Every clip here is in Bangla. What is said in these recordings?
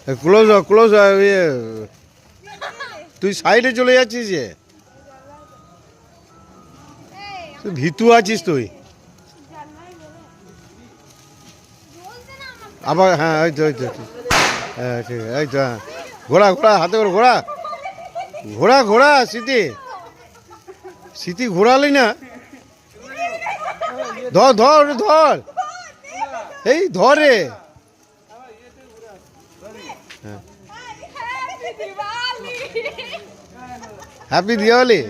ক্লোজ ক্লোজ তুই সাইডে চলে যাচ্ছিস যে তুই ভিতু আছিস তুই আবার হ্যাঁ ওই তো ওই তো হ্যাঁ ঠিক আছে এই তো হ্যাঁ ঘোড়া ঘোড়া হাতে করে ঘোড়া ঘোড়া ঘোড়া স্মৃতি স্মৃতি ঘোরালি না ধর ধর ধর এই ধরে হ্যাপি দিওয়ালি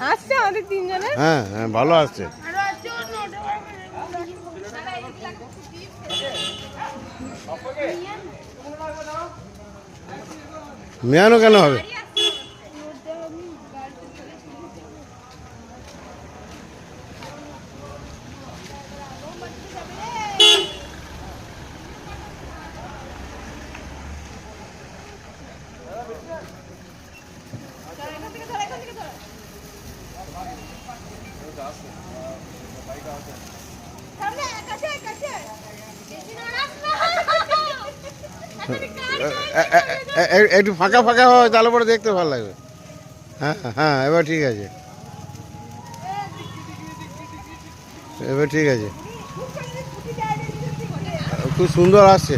আসছে আমাদের তিনজনের হ্যাঁ হ্যাঁ ভালো আসছে মেয়ানো কেন হবে একটু ফাঁকা ফাঁকা হয় তাহলে পরে দেখতে ভালো লাগবে হ্যাঁ হ্যাঁ এবার ঠিক আছে এবার ঠিক আছে খুব সুন্দর আসছে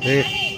ঠিক